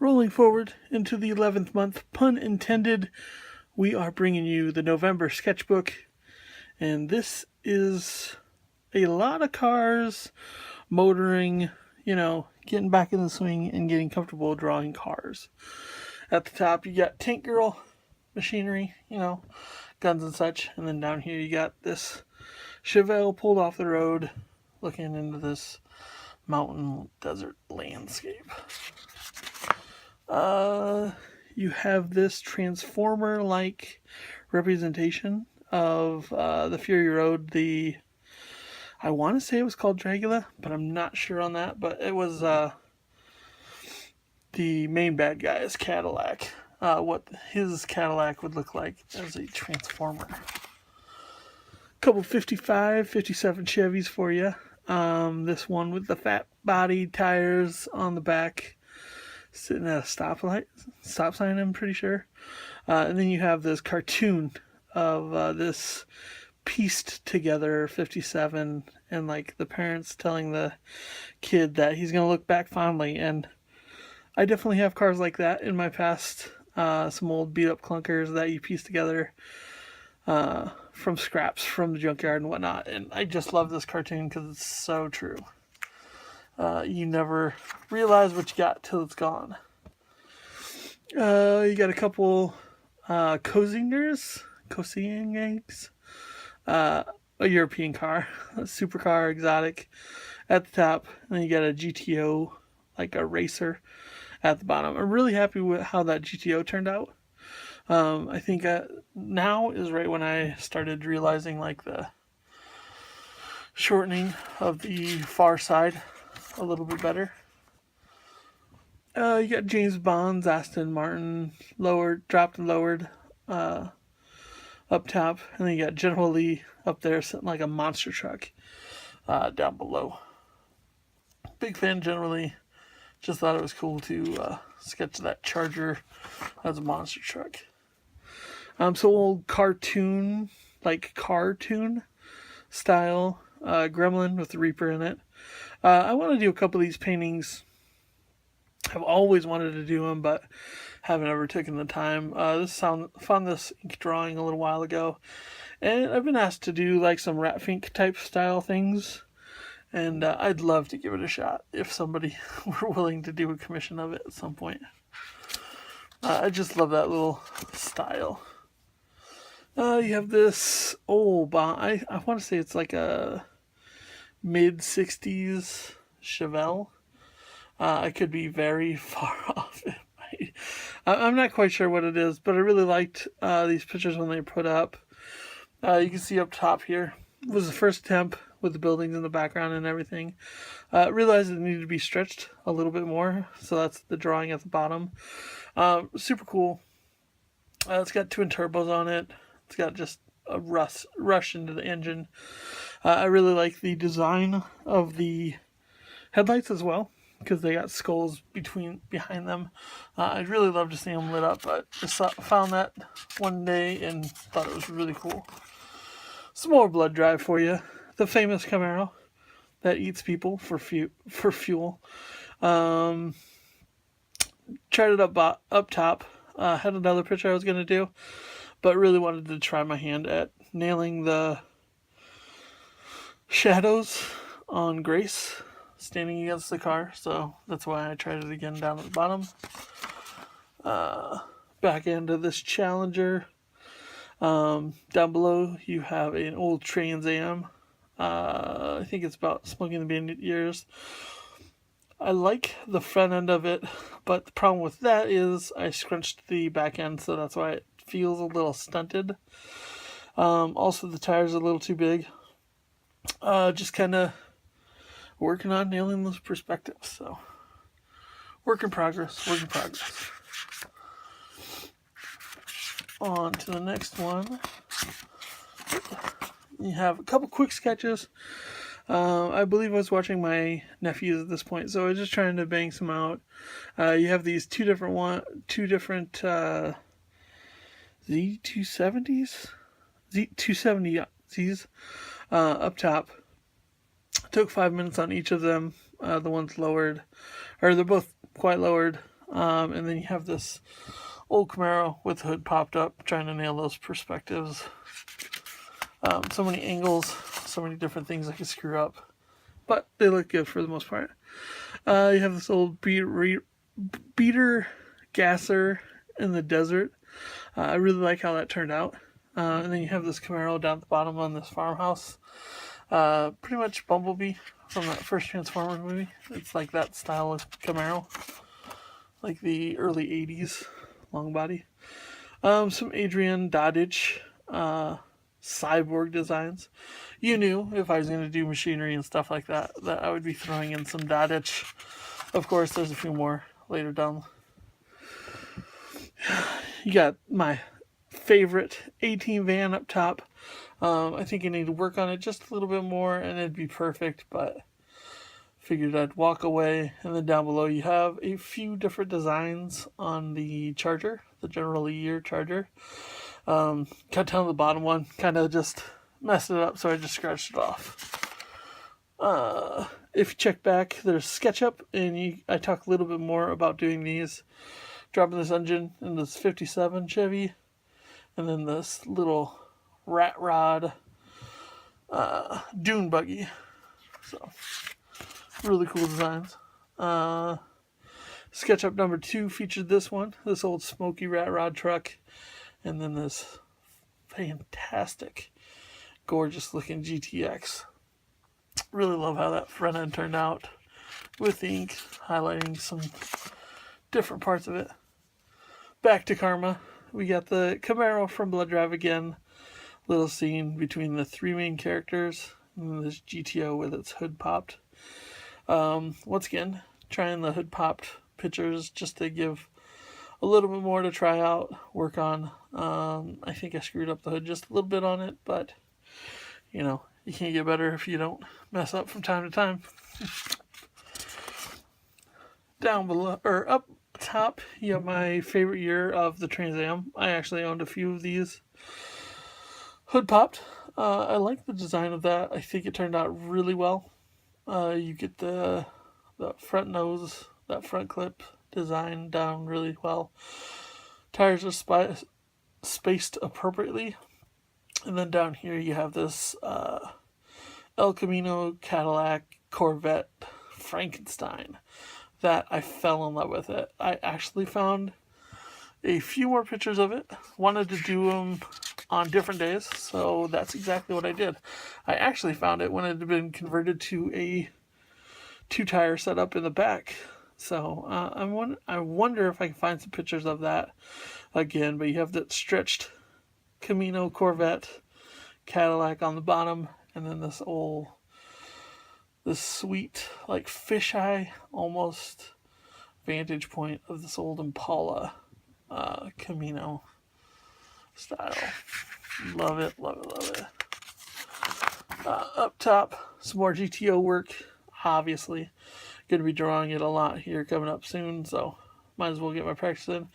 Rolling forward into the 11th month, pun intended, we are bringing you the November Sketchbook. And this is a lot of cars, motoring, getting back in the swing and getting comfortable drawing cars. At the top, you got Tank Girl machinery, guns and such. And then down here, you got this Chevelle pulled off the road looking into this mountain desert landscape. You have this transformer-like representation of the Fury Road. I want to say it was called Dragula, but I'm not sure on that. But it was the main bad guy's Cadillac. What his Cadillac would look like as a transformer. Couple 55, 57 Chevys for you. This one with the fat body tires on the back, sitting at a stop sign, I'm pretty sure. And then you have this cartoon of this pieced together 57, and like the parents telling the kid that he's gonna look back fondly. And I definitely have cars like that in my past. Some old beat up clunkers that you piece together from scraps from the junkyard and whatnot. And I just love this cartoon because it's so true. You never realize what you got till it's gone. You got a couple Cozingers, a European car, a supercar, exotic at the top, and then you got a GTO, like a racer, at the bottom. I'm really happy with how that GTO turned out. I think now is right when I started realizing like the shortening of the far side a little bit better. You got James Bond's Aston Martin dropped and lowered up top, and then you got General Lee up there sitting like a monster truck down below. Big fan generally. Just thought it was cool to sketch that Charger as a monster truck. So old cartoon style gremlin with the Reaper in it. I want to do a couple of these paintings. I've always wanted to do them, but haven't ever taken the time. Found this ink drawing a little while ago, and I've been asked to do like some Ratfink type style things, and I'd love to give it a shot if somebody were willing to do a commission of it at some point. I just love that little style. You have this old I want to say it's like a mid-60s Chevelle. I could be very far off. I'm not quite sure what it is, but I really liked these pictures when they put up. You can see up top here was the first attempt with the buildings in the background and everything. Realized it needed to be stretched a little bit more, so that's the drawing at the bottom. Super cool. It's got twin turbos on it. It's got just a rush into the engine. I really like the design of the headlights as well, because they got skulls behind them. I'd really love to see them lit up, but just found that one day and thought it was really cool. Some more blood drive for you. The famous Camaro that eats people for fuel. Tried it up top. Had another picture I was going to do, but really wanted to try my hand at nailing the shadows on Grace standing against the car, so that's why I tried it again down at the bottom. Back end of this Challenger. Down below you have an old Trans Am. I think it's about Smoking the Bandit years. I like the front end of it, but the problem with that is I scrunched the back end, so that's why it feels a little stunted. Also, the tires are a little too big. Just kind of working on nailing those perspectives. So, work in progress. On to the next one. You have a couple quick sketches. I believe I was watching my nephews at this point, so I was just trying to bang some out. You have these two different Z270s up top. Took 5 minutes on each of them. The ones lowered, or they're both quite lowered. And then you have this old Camaro with the hood popped up, trying to nail those perspectives. So many angles, so many different things I could screw up, but they look good for the most part. You have this old beater gasser in the desert. I really like how that turned out. And then you have this Camaro down at the bottom on this farmhouse. Pretty much Bumblebee from that first Transformers movie. It's like that style of Camaro, like the early 80s long body. Some Adrian Dodge cyborg designs. You knew if I was going to do machinery and stuff like that, that I would be throwing in some Dodge. Of course, there's a few more later down. You got my favorite A-Team van up top. I think I need to work on it just a little bit more and it'd be perfect, but figured I'd walk away. And then down below you have a few different designs on the Charger, the General Lee Charger. Cut down to the bottom one, kind of just messed it up, so I just scratched it off. If you check back, there's SketchUp, and I talk a little bit more about doing these. Dropping this engine in this 57 Chevy, and then this little rat rod dune buggy. So, really cool designs. SketchUp number 2 featured this one, this old smoky rat rod truck, and then this fantastic, gorgeous looking GTX. Really love how that front end turned out with the ink, highlighting some different parts of it. Back to Karma. We got the Camaro from Blood Drive again. Little scene between the 3 main characters and this GTO with its hood popped. Once again, trying the hood popped pictures just to give a little bit more to try out, work on. I think I screwed up the hood just a little bit on it, but you know, you can't get better if you don't mess up from time to time. Down below, or up top, you have my favorite year of the Trans Am. I actually owned a few of these. Hood popped. I like the design of that. I think it turned out really well. You get the front nose, that front clip design down really well. Tires are spaced appropriately. And then down here you have this El Camino Cadillac Corvette Frankenstein that I fell in love with it. I actually found a few more pictures of it. Wanted to do them on different days, so that's exactly what I did. I actually found it when it had been converted to a 2-tire setup in the back. So I wonder if I can find some pictures of that again. But you have that stretched Camino Corvette Cadillac on the bottom, and then this sweet, like fisheye almost vantage point of this old Impala Camino style. Love it, love it, love it. Up top, some more GTO work, obviously. Going to be drawing it a lot here coming up soon, so might as well get my practice in.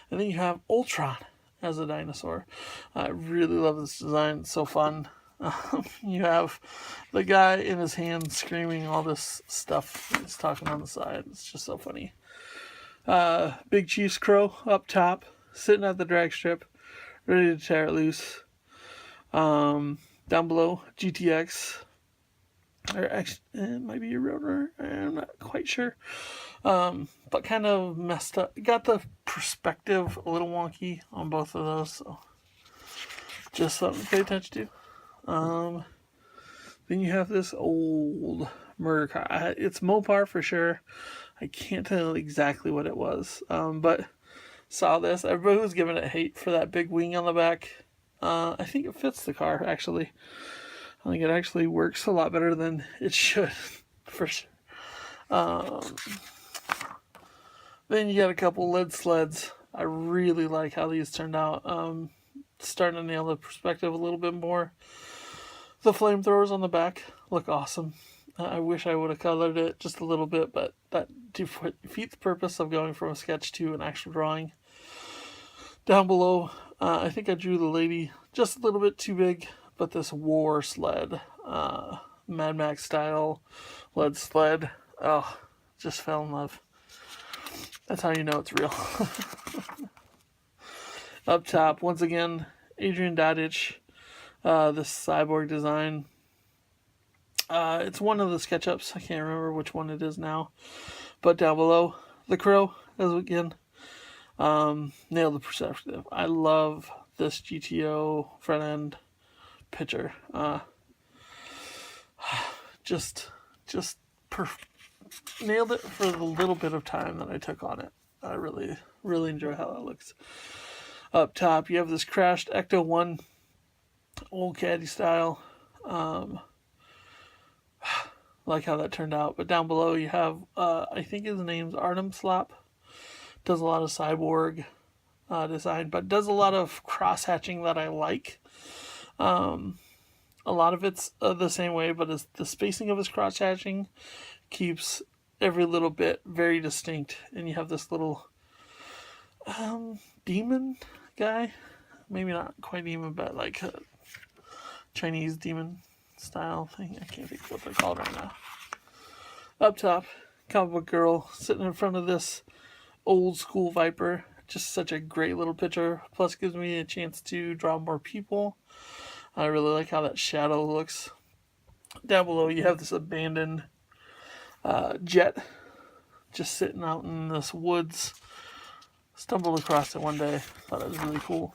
And then you have Ultron as a dinosaur. I really love this design. It's so fun. You have the guy in his hand screaming all this stuff he's talking on the side. It's just so funny. Big Chief's Crow up top, sitting at the drag strip, ready to tear it loose. Down below, GTX. Or actually, it might be a Roadrunner. I'm not quite sure. But kind of messed up. Got the perspective a little wonky on both of those, so just something to pay attention to. Then you have this old murder car. It's Mopar for sure. I can't tell exactly what it was, but saw this. Everybody was giving it hate for that big wing on the back. I think it fits the car, actually. I think it actually works a lot better than it should, for sure. Then you got a couple lead sleds. I really like how these turned out. Starting to nail the perspective a little bit more. The flamethrowers on the back look awesome. I wish I would have colored it just a little bit, but that defeats the purpose of going from a sketch to an actual drawing. Down below, I think I drew the lady just a little bit too big, but this war sled, Mad Max style lead sled, oh, just fell in love. That's how you know it's real. Up top, once again, Adrian Dadich, this cyborg design. It's one of the SketchUps. I can't remember which one it is now. But down below, the crow, as again, nailed the perspective. I love this GTO front end picture. Just nailed it for the little bit of time that I took on it. I really enjoy how that looks. Up top, you have this crashed Ecto 1, old caddy style. Like how that turned out. But down below, you have, I think his name's Artem Slop. Does a lot of cyborg design, but does a lot of cross hatching that I like. A lot of it's the same way, but the spacing of his cross hatching keeps every little bit very distinct. And you have this little demon guy, maybe not quite demon, but like a Chinese demon style thing. I can't think of what they're called right now. Up top, comic book girl sitting in front of this old school Viper. Just such a great little picture. Plus gives me a chance to draw more people. I really like how that shadow looks. Down below you have this abandoned jet just sitting out in this woods. Stumbled across it one day. Thought it was really cool.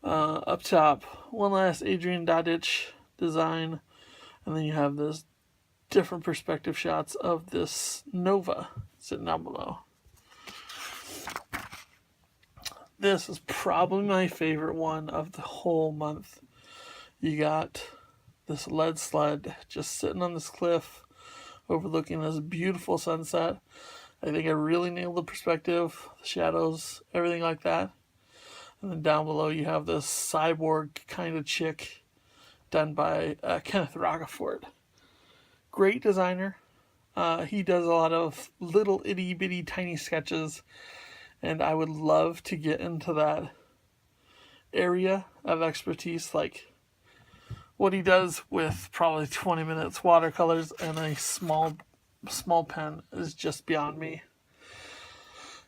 Up top, one last Adrian Dadich design. And then you have this different perspective shots of this Nova sitting down below. This is probably my favorite one of the whole month. You got this lead sled just sitting on this cliff overlooking this beautiful sunset. I think I really nailed the perspective, the shadows, everything like that. And then down below you have this cyborg kind of chick done by Kenneth Rockefort. Great designer. He does a lot of little itty bitty tiny sketches, and I would love to get into that area of expertise, like what he does with probably 20 minutes watercolors and a small pen is just beyond me.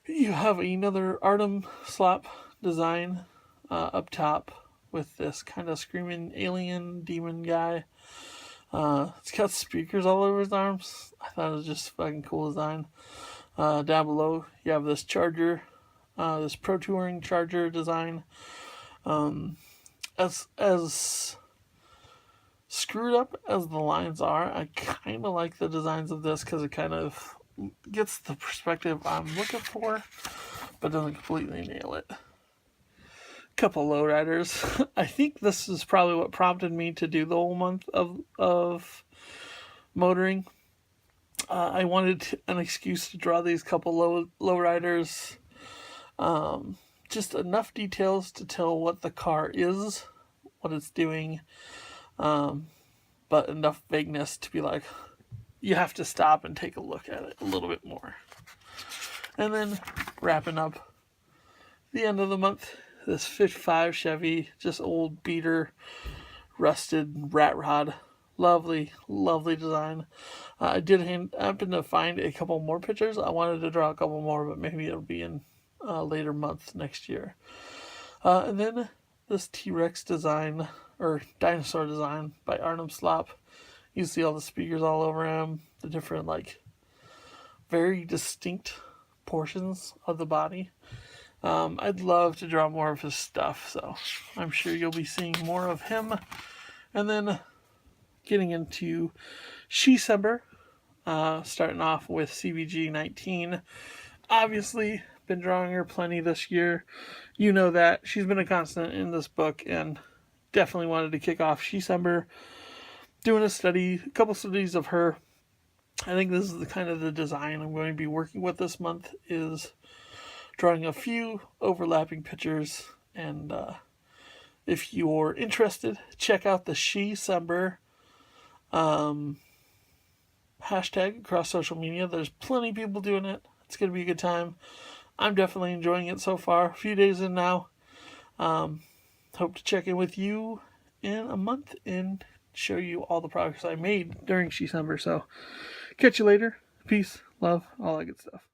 You have another Artem Slop design up top with this kind of screaming alien demon guy. It's got speakers all over his arms. I thought it was just fucking cool design. Down below you have this charger, this Pro Touring charger design. As screwed up as the lines are, I kind of like the designs of this because it kind of gets the perspective I'm looking for, but doesn't completely nail it. Couple lowriders. I think this is probably what prompted me to do the whole month of motoring. I wanted an excuse to draw these couple lowriders. Just enough details to tell what the car is, what it's doing, but enough vagueness to be like, you have to stop and take a look at it a little bit more. And then wrapping up the end of the month, this 55 Chevy, just old beater, rusted rat rod. Lovely, lovely design. I did happen to find a couple more pictures. I wanted to draw a couple more, but maybe it'll be in later month next year. And then this T-Rex design, or dinosaur design by Artem Slop. You see all the speakers all over him, the different, like, very distinct portions of the body. I'd love to draw more of his stuff, so I'm sure you'll be seeing more of him. And then getting into Shecember, starting off with CBG 19. Obviously, been drawing her plenty this year. You know that. She's been a constant in this book, and definitely wanted to kick off Shecember. Doing a couple studies of her. I think this is the kind of the design I'm going to be working with this month, is drawing a few overlapping pictures. And if you're interested, check out the Shecember hashtag across social media. There's plenty of people doing it. It's going to be a good time. I'm definitely enjoying it so far. A few days in now. Hope to check in with you in a month and show you all the progress I made during Shecember. So catch you later. Peace, love, all that good stuff.